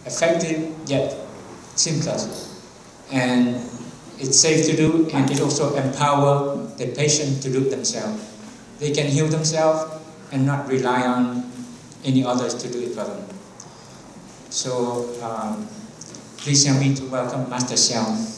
effective yet simpler. And it's safe to do, and it also empowers the patient to do it themselves. They can heal themselves and not rely on any others to do it for them. So please help me to welcome Master Xiao.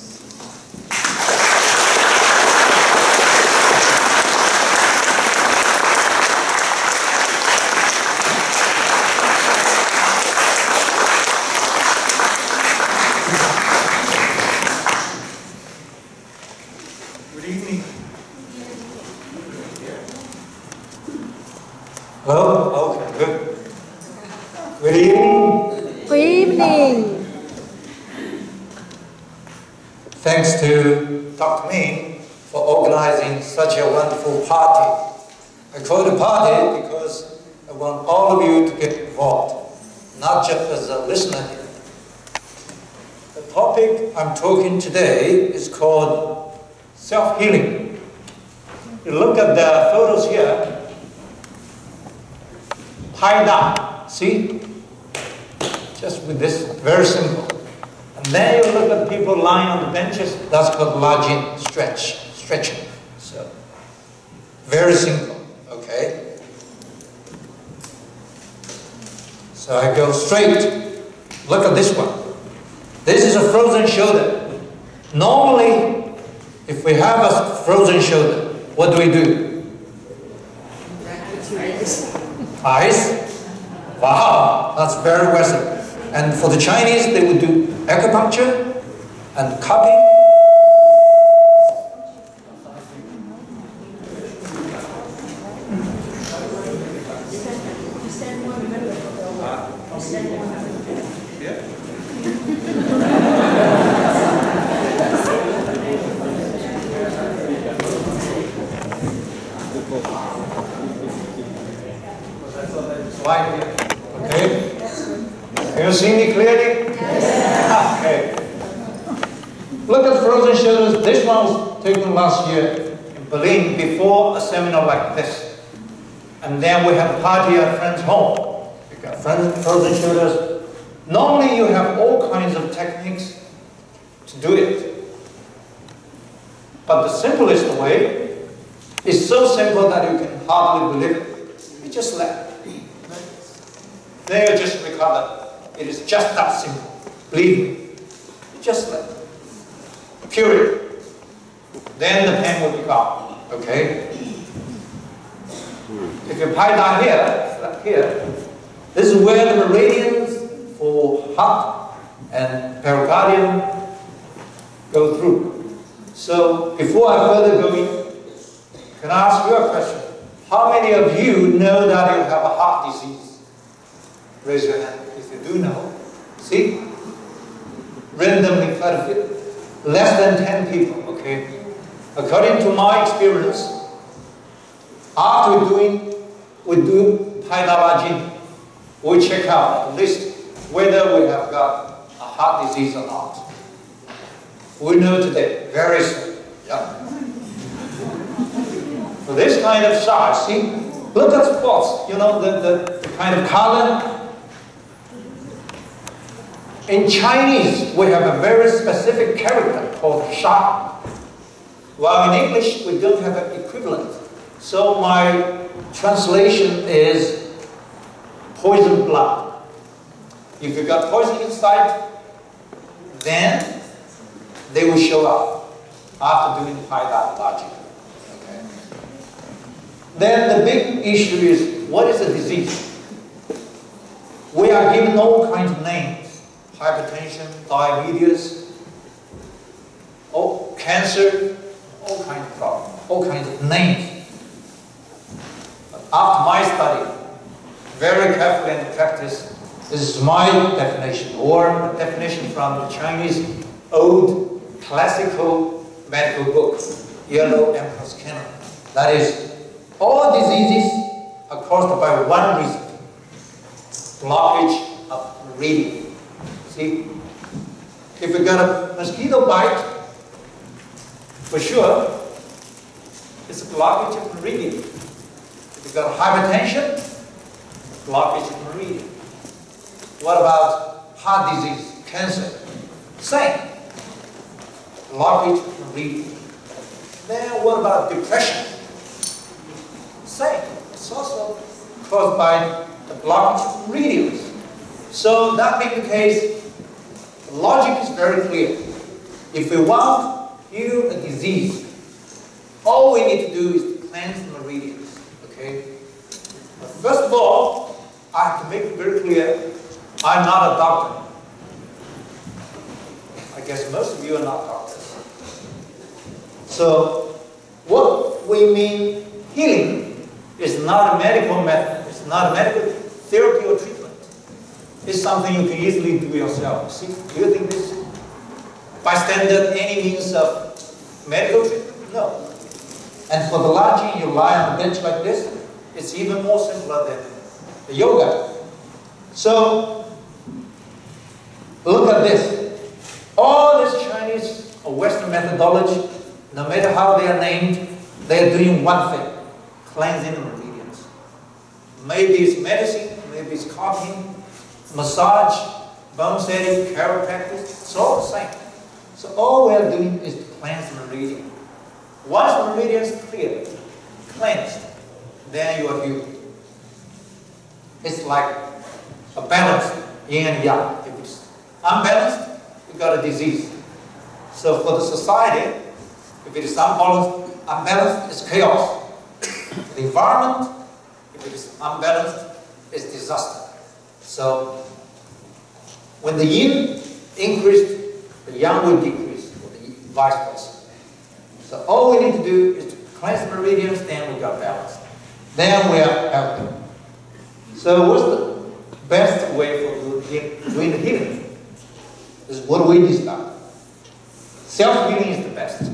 Hello? Okay, good. Good evening. Good evening. Thanks to Dr. Ming for organizing such a wonderful party. I call it a party because I want all of you to get involved, not just as a listener here. The topic I'm talking today is called self-healing. You look at the photos here. Pai Da, see? Just with this, very simple. And then you look at people lying on the benches, that's called lajin, stretching. So, very simple, okay? So I go straight. Look at this one. This is a frozen shoulder. Normally, if we have a frozen shoulder, what do? Ice? Wow, that's very Western. And for the Chinese, they would do acupuncture and cupping. Okay? Can you see me clearly? Yes. Okay. Look at frozen shoulders. This one was taken last year in Berlin before a seminar like this. And then we had a party at a friend's home. We got frozen shoulders. Normally you have all kinds of techniques to do it. But the simplest way is so simple that you can hardly believe it. You just let. Then you just recover. It is just that simple. Believe me. You just let. Period. Then the pain will be gone. Okay? If you lie down here, like here, this is where the meridians for heart and pericardium go through. So before I further go in, can I ask you a question? How many of you know that you have a heart disease? Raise your hand if you do know. See? Randomly, less than 10 people, okay? According to my experience, after we do Pai Da Jin, we check out at least whether we have got a heart disease or not. We know today, very soon. Yeah. So this kind of size, see? Look at spots, you know, the kind of color. In Chinese, we have a very specific character called sha. While in English, we don't have an equivalent. So my translation is poison blood. If you got poison inside, then they will show up after doing Pai Da logic. Okay. Then the big issue is, what is the disease? We are given all kinds of names. Hypertension, diabetes, cancer, all kinds of problems, all kinds of names. But after my study, very carefully in practice, this is my definition, or a definition from the Chinese old classical medical book, Yellow Emperor's Canon. That is, all diseases are caused by one reason: blockage of meridian. See, if you got a mosquito bite, for sure, it's a blockage of meridian. If you got hypertension, blockage of meridian. What about heart disease, cancer, same. Blockage meridian. Then what about depression? Same. It's also caused by the blockage of meridians. So that being the case, the logic is very clear. If we want to heal a disease, all we need to do is to cleanse the meridians. Okay? But first of all, I have to make it very clear, I'm not a doctor. I guess most of you are not doctors. So, what we mean healing is not a medical method. It's not a medical therapy or treatment. It's something you can easily do yourself. See, do you think this by standard any means of medical treatment? No. And for the lodging, you lie on a bench like this, it's even more simpler than the yoga. So, look at this. All this Chinese or Western methodology, no matter how they are named, they are doing one thing: cleansing the meridians. Maybe it's medicine, maybe it's copying, massage, bone setting, chiropractic, it's all the same. So all we are doing is to cleanse the meridian. Once the meridian is clear, cleansed, then you are healed. It's like a balance, yin and yang. If it's unbalanced, you got a disease. So for the society, if it is unbalanced, it's chaos. The environment, if it is unbalanced, it's disaster. So when the yin increased, the yang will decrease, or the vice versa. So all we need to do is to cleanse the meridians, then we got balance. Then we are healthy. So what's the best way for doing the healing? Is what we discussed. Self-healing is the best.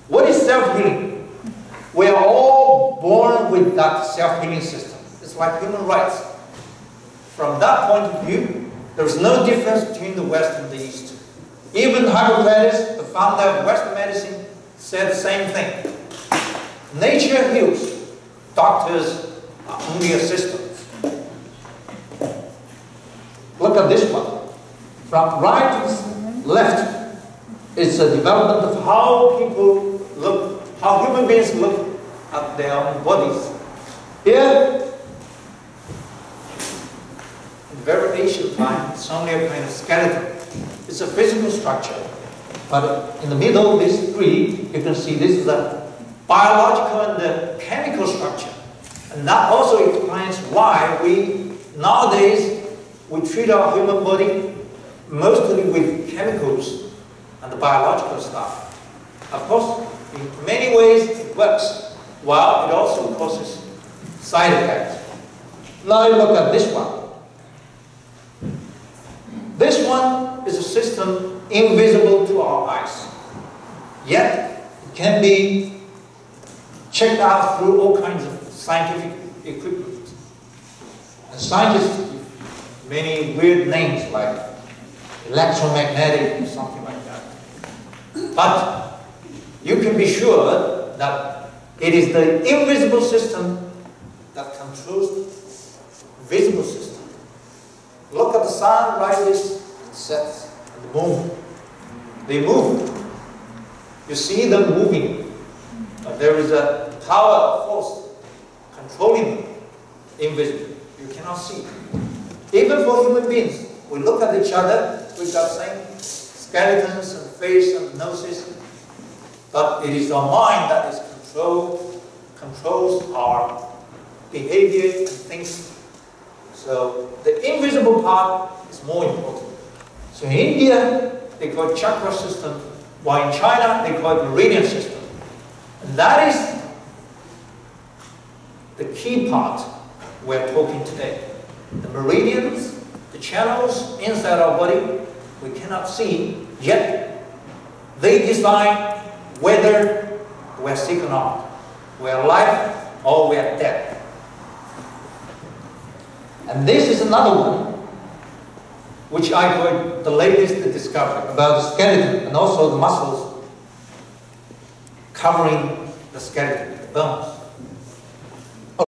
What is self-healing? We are all born with that self-healing system. It's like human rights. From that point of view, there is no difference between the West and the East. Even Hippocrates, the founder of Western medicine, said the same thing. Nature heals. Doctors are only assistants. Look at this one. From right to left, it's a development of how people look, how human beings look at their own bodies. Here, in very ancient time, it's only a kind of skeleton. It's a physical structure. But in the middle of these three, you can see this is a biological and a chemical structure. And that also explains why we, nowadays, we treat our human body mostly with chemicals and the biological stuff. Of course, in many ways it works, while it also causes side effects. Now you look at this one. This one is a system invisible to our eyes, yet it can be checked out through all kinds of scientific equipment. And scientists give many weird names like electromagnetic or something like that. But you can be sure that it is the invisible system that controls the visible system. Look at the sun rises and sets, and the moon. They move. You see them moving, but there is a power of force controlling them, invisible. You cannot see. Even for human beings, we look at each other, we've got same skeletons and face and noses, but it is our mind that is controls our behavior and thinking. So the invisible part is more important. So in India, they call it chakra system, while in China, they call it meridian system. And that is the key part we're talking today. The meridians, the channels inside our body, we cannot see, yet they decide whether we're sick or not. We're alive or we're dead. And this is another one, which I call the latest discovery about the skeleton and also the muscles covering the skeleton, the bones.